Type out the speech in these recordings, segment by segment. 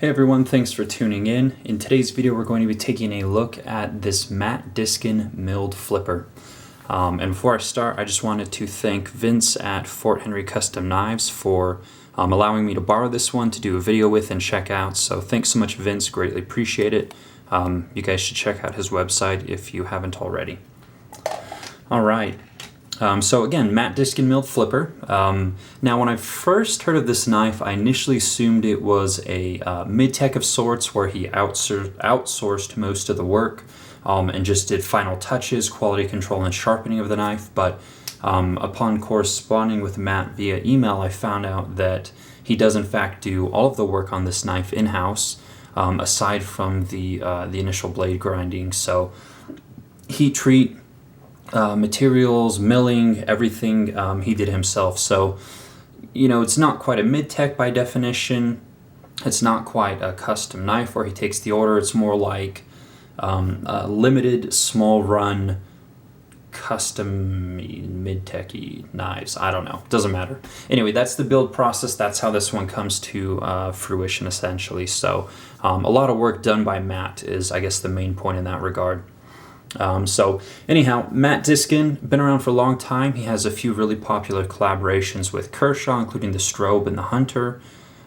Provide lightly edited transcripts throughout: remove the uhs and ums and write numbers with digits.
Hey everyone, thanks for tuning in. In today's video we're going to be taking a look at this Matt Diskin Milled Flipper. And before I start, I just wanted to thank Vince at Fort Henry Custom Knives for allowing me to borrow this one to do a video with and check out. So thanks so much, Vince, greatly appreciate it. You guys should check out his website if you haven't already. Alright. So again, Matt Diskin Milled Flipper. Now when I first heard of this knife, I initially assumed it was a mid-tech of sorts where he outsourced most of the work and just did final touches, quality control, and sharpening of the knife. But upon corresponding with Matt via email, I found out that he does in fact do all of the work on this knife in-house, aside from the initial blade grinding. So heat treat, materials, milling, everything he did himself. So, you know, it's not quite a mid-tech by definition. It's not quite a custom knife where he takes the order. It's more like a limited, small run, custom mid-techy knives. I don't know. Doesn't matter. Anyway, that's the build process. That's how this one comes to fruition, essentially. So a lot of work done by Matt is, I guess, the main point in that regard. So anyhow, Matt Diskin, been around for a long time. He has a few really popular collaborations with Kershaw, including the Strobe and the Hunter,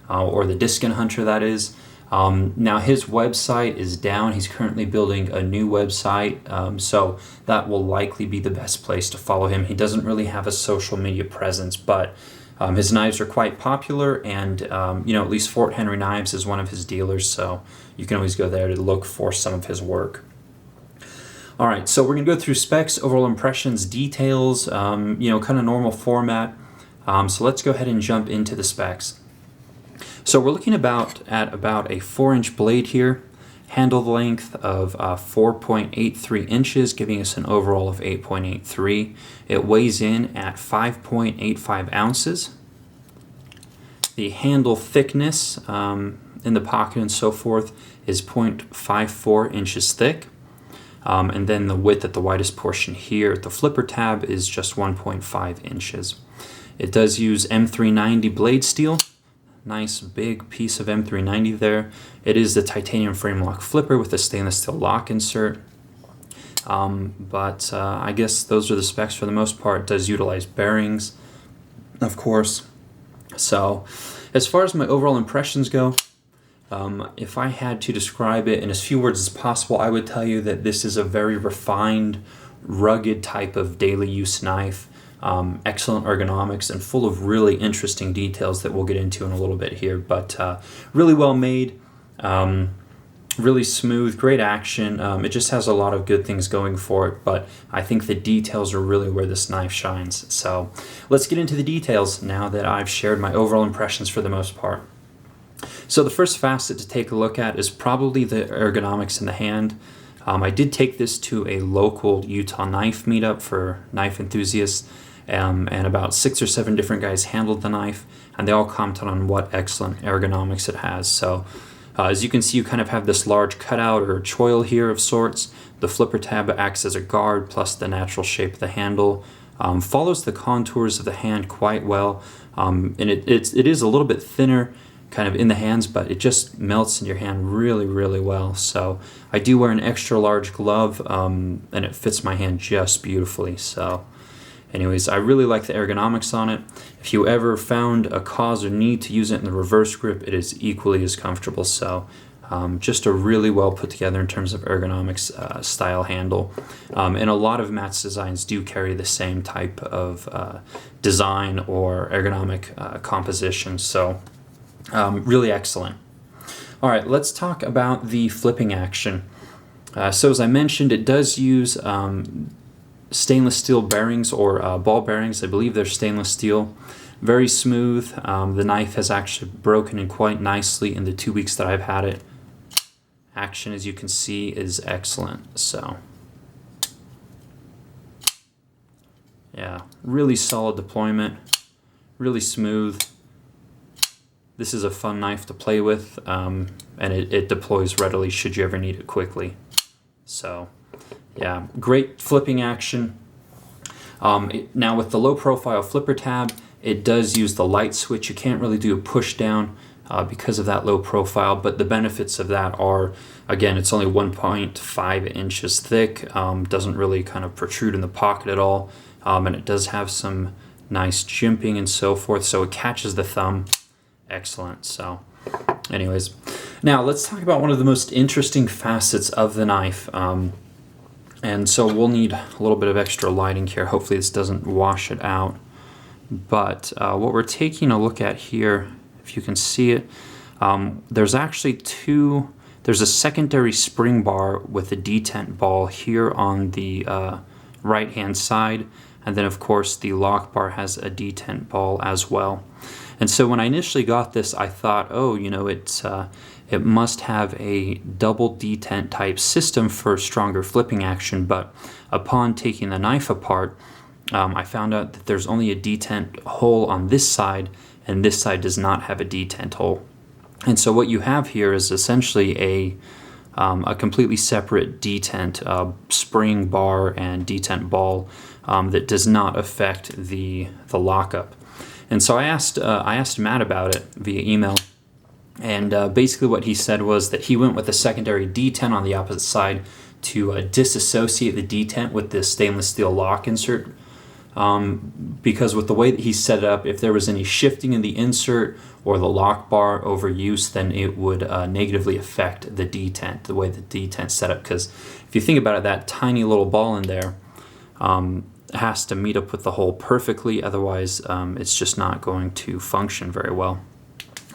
or the Diskin Hunter, that is. Now his website is down. He's currently building a new website, so that will likely be the best place to follow him. He doesn't really have a social media presence, but his knives are quite popular, and you know, at least Fort Henry Knives is one of his dealers, so you can always go there to look for some of his work. Alright, so we're going to go through specs, overall impressions, details, you know, kind of normal format. So let's go ahead and jump into the specs. So we're looking at about a 4-inch blade here, handle length of 4.83 inches, giving us an overall of 8.83. It weighs in at 5.85 ounces. The handle thickness in the pocket and so forth is 0.54 inches thick. And then the width at the widest portion here at the flipper tab is just 1.5 inches. It does use M390 blade steel. Nice big piece of M390 there. It is the titanium frame lock flipper with a stainless steel lock insert. But I guess those are the specs for the most part. It does utilize bearings, of course. So as far as my overall impressions go, if I had to describe it in as few words as possible, I would tell you that this is a very refined, rugged type of daily use knife. Excellent ergonomics and full of really interesting details that we'll get into in a little bit here. But really well made, really smooth, great action. It just has a lot of good things going for it, but I think the details are really where this knife shines. So let's get into the details now that I've shared my overall impressions for the most part. So the first facet to take a look at is probably the ergonomics in the hand. I did take this to a local Utah knife meetup for knife enthusiasts, and about 6 or 7 different guys handled the knife, and they all commented on what excellent ergonomics it has. So as you can see, you kind of have this large cutout or choil here of sorts. The flipper tab acts as a guard, plus the natural shape of the handle follows the contours of the hand quite well, and it is a little bit thinner kind of in the hands, but it just melts in your hand really, really well. So I do wear an extra large glove, and it fits my hand just beautifully. So anyways, I really like the ergonomics on it. If you ever found a cause or need to use it in the reverse grip, it is equally as comfortable. So just a really well put together in terms of ergonomics style handle. And a lot of Matt's designs do carry the same type of design or ergonomic composition. So really excellent. All right, let's talk about the flipping action. So as I mentioned, it does use stainless steel bearings or ball bearings. I believe they're stainless steel. Very smooth. The knife has actually broken in quite nicely in the 2 weeks that I've had it. Action, as you can see, is excellent. So yeah, really solid deployment, really smooth. This is a fun knife to play with, and it deploys readily should you ever need it quickly. So yeah, great flipping action. Now with the low profile flipper tab, it does use the light switch. You can't really do a push down because of that low profile, but the benefits of that are, again, it's only 1.5 inches thick, doesn't really kind of protrude in the pocket at all, and it does have some nice jimping and so forth, so it catches the thumb. Excellent. So anyways, now let's talk about one of the most interesting facets of the knife. And so we'll need a little bit of extra lighting here. Hopefully this doesn't wash it out. But what we're taking a look at here, if you can see it, there's actually there's a secondary spring bar with a detent ball here on the right hand side, and then of course the lock bar has a detent ball as well. And so when I initially got this, I thought, oh, you know, it must have a double detent type system for stronger flipping action, but upon taking the knife apart, I found out that there's only a detent hole on this side, and this side does not have a detent hole. And so what you have here is essentially a completely separate detent spring bar and detent ball that does not affect the lockup. And so I asked Matt about it via email, and basically what he said was that he went with a secondary detent on the opposite side to disassociate the detent with the stainless steel lock insert, because with the way that he set it up, if there was any shifting in the insert or the lock bar over use, then it would negatively affect the detent, the way the detent's set up. Because if you think about it, that tiny little ball in there has to meet up with the hole perfectly, otherwise it's just not going to function very well.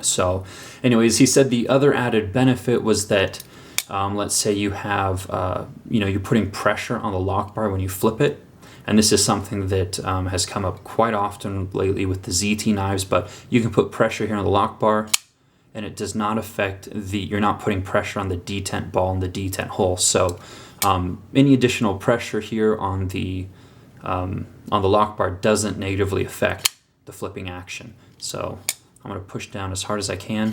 So anyways, he said the other added benefit was that let's say you have you're putting pressure on the lock bar when you flip it, and this is something that has come up quite often lately with the ZT knives, but you can put pressure here on the lock bar and it does not affect you're not putting pressure on the detent ball and the detent hole. So any additional pressure here on the lock bar doesn't negatively affect the flipping action. So I'm going to push down as hard as I can.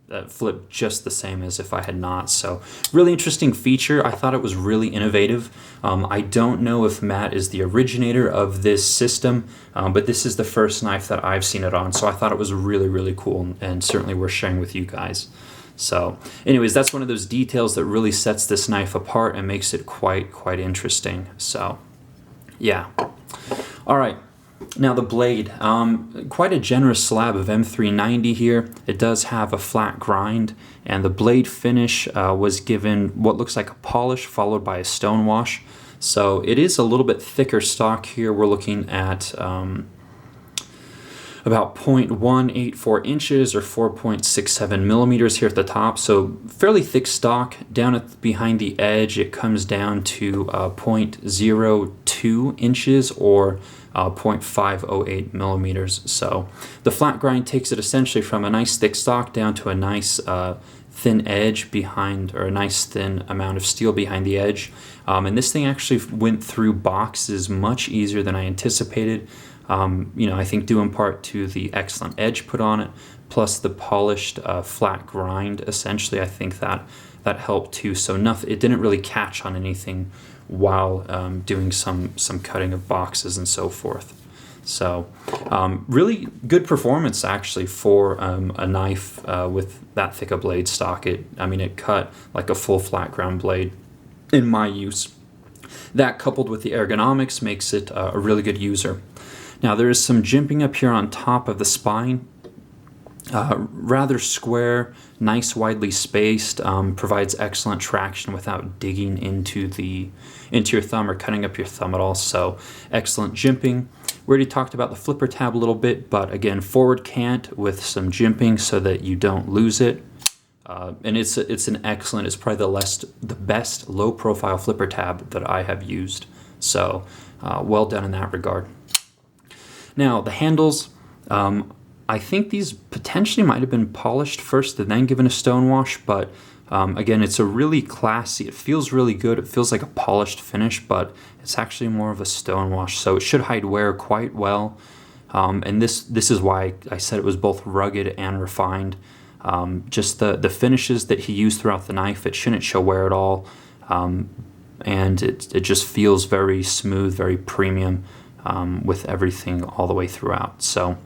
That flip just the same as if I had not. So really interesting feature. I thought it was really innovative. I don't know if Matt is the originator of this system, but this is the first knife that I've seen it on. So I thought it was really, really cool and certainly worth sharing with you guys. So anyways, that's one of those details that really sets this knife apart and makes it quite interesting. So yeah. All right. Now the blade, quite a generous slab of M390 here. It does have a flat grind, and the blade finish was given what looks like a polish followed by a stone wash. So it is a little bit thicker stock here. We're looking at about 0.184 inches or 4.67 millimeters here at the top. So fairly thick stock. Down behind the edge, it comes down to 0.02 inches or 0.508 millimeters. So the flat grind takes it essentially from a nice thick stock down to a nice thin edge behind, or a nice thin amount of steel behind the edge. And this thing actually went through boxes much easier than I anticipated. I think due in part to the excellent edge put on it, plus the polished flat grind. Essentially, I think that helped too. So it didn't really catch on anything while doing some cutting of boxes and so forth. So really good performance actually for a knife with that thick a blade stock. It cut like a full flat ground blade in my use. That coupled with the ergonomics makes it a really good user. Now there is some jimping up here on top of the spine. Rather square, nice, widely spaced, provides excellent traction without digging into your thumb or cutting up your thumb at all. So excellent jimping. We already talked about the flipper tab a little bit, but again, forward cant with some jimping so that you don't lose it. And it's probably the best low profile flipper tab that I have used. So well done in that regard. Now the handles, I think these potentially might have been polished first and then given a stone wash, but again, it's a really classy, it feels really good. It feels like a polished finish, but it's actually more of a stone wash, so it should hide wear quite well. And this is why I said it was both rugged and refined. Just the finishes that he used throughout the knife, it shouldn't show wear at all. And it just feels very smooth, very premium with everything all the way throughout. So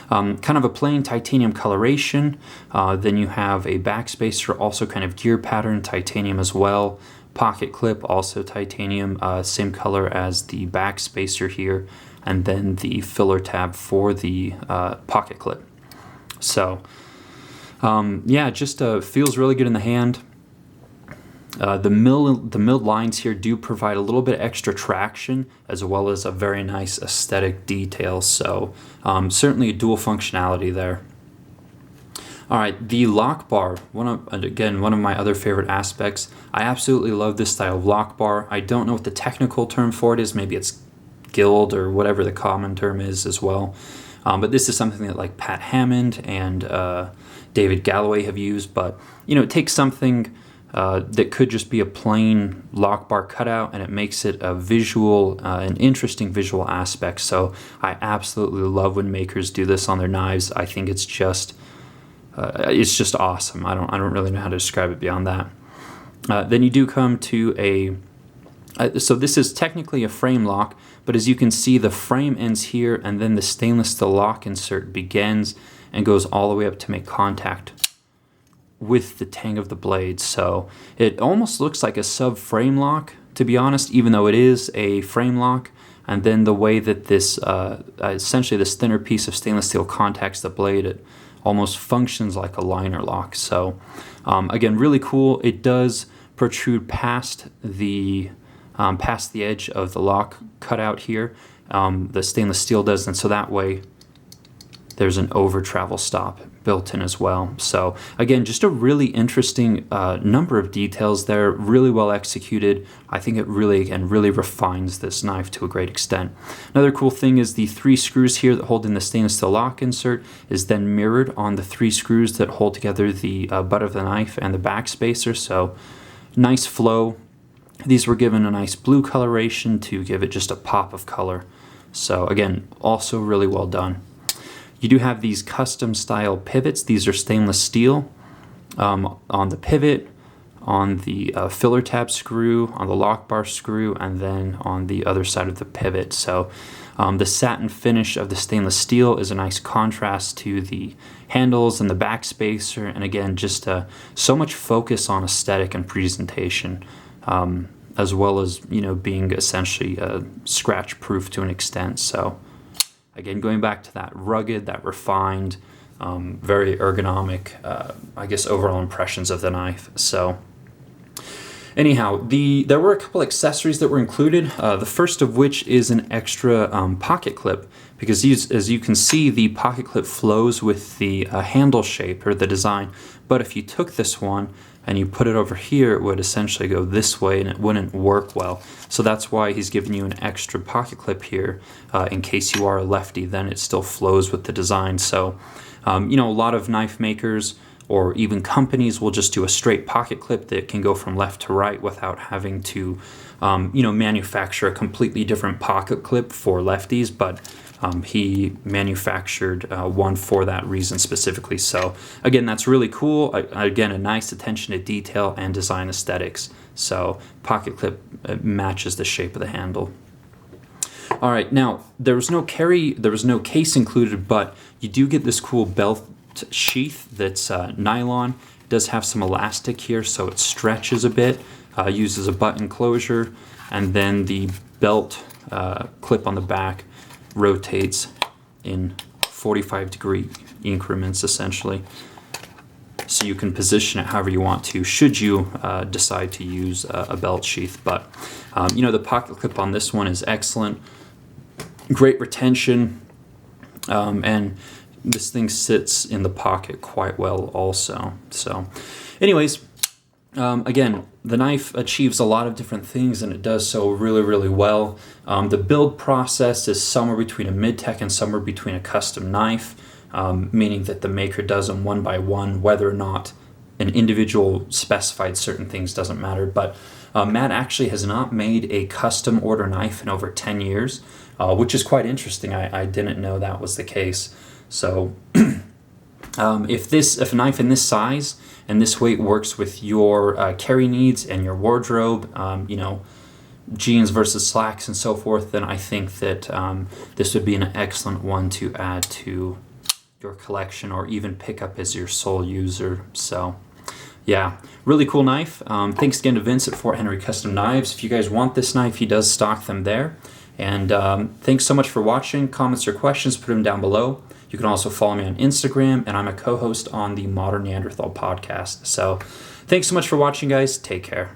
Kind of a plain titanium coloration. Then you have a backspacer, also kind of gear pattern, titanium as well. Pocket clip, also titanium, same color as the backspacer here. And then the filler tab for the pocket clip. So yeah, just feels really good in the hand. The milled lines here do provide a little bit extra traction as well as a very nice aesthetic detail, so certainly a dual functionality there. Alright, the lock bar, one of my other favorite aspects. I absolutely love this style of lock bar. I don't know what the technical term for it is, maybe it's guild or whatever the common term is as well. But this is something that like Pat Hammond and David Galloway have used, but you know, it takes something that could just be a plain lock bar cutout and it makes it a visual, an interesting visual aspect. So I absolutely love when makers do this on their knives. I think it's just awesome. I don't really know how to describe it beyond that. Then you do come to so this is technically a frame lock, but as you can see, the frame ends here and then the stainless steel lock insert begins and goes all the way up to make contact with the tang of the blade. So it almost looks like a sub-frame lock, to be honest, even though it is a frame lock. And then the way that this, essentially this thinner piece of stainless steel contacts the blade, it almost functions like a liner lock. So again, really cool. It does protrude past the edge of the lock cutout here. The stainless steel does, and so that way there's an over travel stop built in as well. So again, just a really interesting number of details there, really well executed. I think it really refines this knife to a great extent. Another cool thing is the 3 screws here that hold in the stainless steel lock insert is then mirrored on the 3 screws that hold together the butt of the knife and the backspacer. So nice flow. These were given a nice blue coloration to give it just a pop of color. So again, also really well done. You do have these custom style pivots. These are stainless steel on the pivot, on the filler tab screw, on the lock bar screw, and then on the other side of the pivot. So the satin finish of the stainless steel is a nice contrast to the handles and the backspacer, and again, just so much focus on aesthetic and presentation, as well as, you know, being essentially scratch proof to an extent. So again, going back to that rugged, that refined, very ergonomic, I guess, overall impressions of the knife. So anyhow, there were a couple accessories that were included, the first of which is an extra pocket clip, because as you can see, the pocket clip flows with the handle shape or the design, but if you took this one and you put it over here, it would essentially go this way and it wouldn't work well. So that's why he's giving you an extra pocket clip here in case you are a lefty, then it still flows with the design. So, you know, a lot of knife makers or even companies will just do a straight pocket clip that can go from left to right without having to, you know, manufacture a completely different pocket clip for lefties, but he manufactured one for that reason specifically. So again, that's really cool. Again, a nice attention to detail and design aesthetics. So pocket clip matches the shape of the handle. All right, now there was no case included, but you do get this cool belt sheath that's nylon. It does have some elastic here, so it stretches a bit, uses a button closure, and then the belt clip on the back rotates in 45-degree increments, essentially. So you can position it however you want to, should you decide to use a belt sheath. But you know, the pocket clip on this one is excellent. Great retention, and this thing sits in the pocket quite well also. So anyways, again, the knife achieves a lot of different things, and it does so really, really well. The build process is somewhere between a mid-tech and somewhere between a custom knife, meaning that the maker does them one by one, whether or not an individual specified certain things doesn't matter. But Matt actually has not made a custom order knife in over 10 years, which is quite interesting. I didn't know that was the case. So if a knife in this size and this weight works with your carry needs and your wardrobe, you know, jeans versus slacks and so forth, then I think that this would be an excellent one to add to your collection or even pick up as your sole user. So yeah, really cool knife. Thanks again to Vince at Fort Henry Custom Knives. If you guys want this knife, he does stock them there. And thanks so much for watching. Comments or questions, put them down below. You can also follow me on Instagram, and I'm a co-host on the Modern Neanderthal podcast. So thanks so much for watching, guys. Take care.